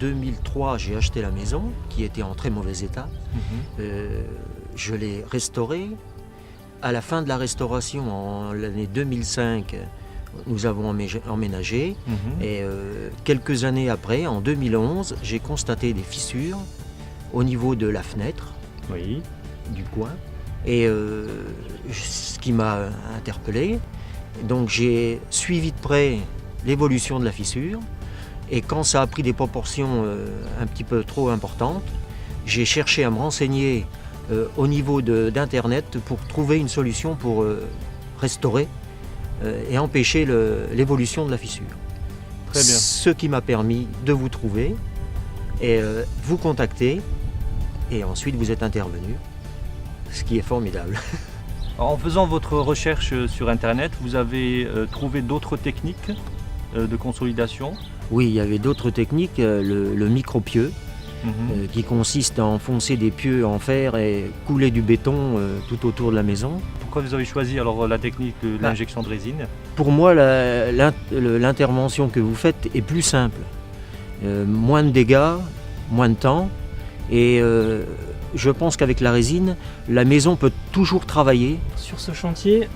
2003, j'ai acheté la maison, qui était en très mauvais état. Je l'ai restaurée. À la fin de la restauration, en l'année 2005, nous avons emménagé. Et quelques années après, en 2011, j'ai constaté des fissures au niveau de la fenêtre du coin. Et ce qui m'a interpellé. Donc j'ai suivi de près l'évolution de la fissure. Et quand ça a pris des proportions un petit peu trop importantes, j'ai cherché à me renseigner au niveau d'Internet pour trouver une solution pour restaurer et empêcher l'évolution de la fissure. Très bien. Ce qui m'a permis de vous trouver et vous contacter, et ensuite vous êtes intervenu, ce qui est formidable. En faisant votre recherche sur Internet, vous avez trouvé d'autres techniques de consolidation? Oui, il y avait d'autres techniques, le micro-pieu, qui consiste à enfoncer des pieux en fer et couler du béton tout autour de la maison. Pourquoi vous avez choisi alors la technique de l'injection de résine? Pour moi, l'intervention que vous faites est plus simple. Moins de dégâts, moins de temps, et je pense qu'avec la résine, la maison peut toujours travailler. Sur ce chantier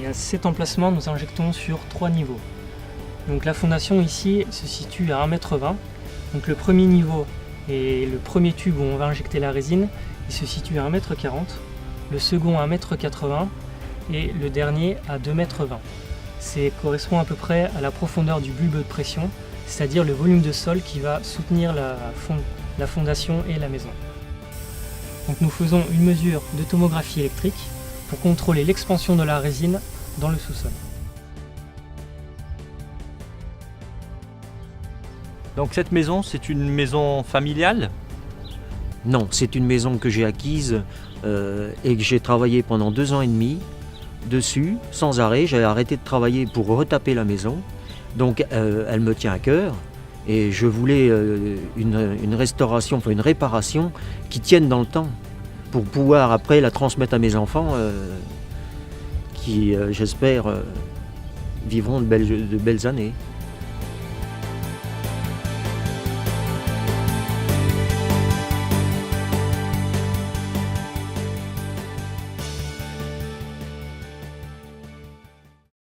et à cet emplacement, nous injectons sur 3 niveaux. Donc la fondation ici se situe à 1,20 m. Donc le premier niveau et le premier tube où on va injecter la résine, il se situe à 1,40 m. Le second à 1,80 m et le dernier à 2,20 m. Ça correspond à peu près à la profondeur du bulbe de pression, c'est-à-dire le volume de sol qui va soutenir la fondation et la maison. Donc nous faisons une mesure de tomographie électrique pour contrôler l'expansion de la résine dans le sous-sol. Donc cette maison, c'est une maison familiale? Non, c'est une maison que j'ai acquise et que j'ai travaillé pendant 2 ans et demi dessus, sans arrêt. J'ai arrêté de travailler pour retaper la maison. Donc elle me tient à cœur et je voulais une restauration, enfin une réparation qui tienne dans le temps pour pouvoir après la transmettre à mes enfants qui, j'espère, vivront de belles années.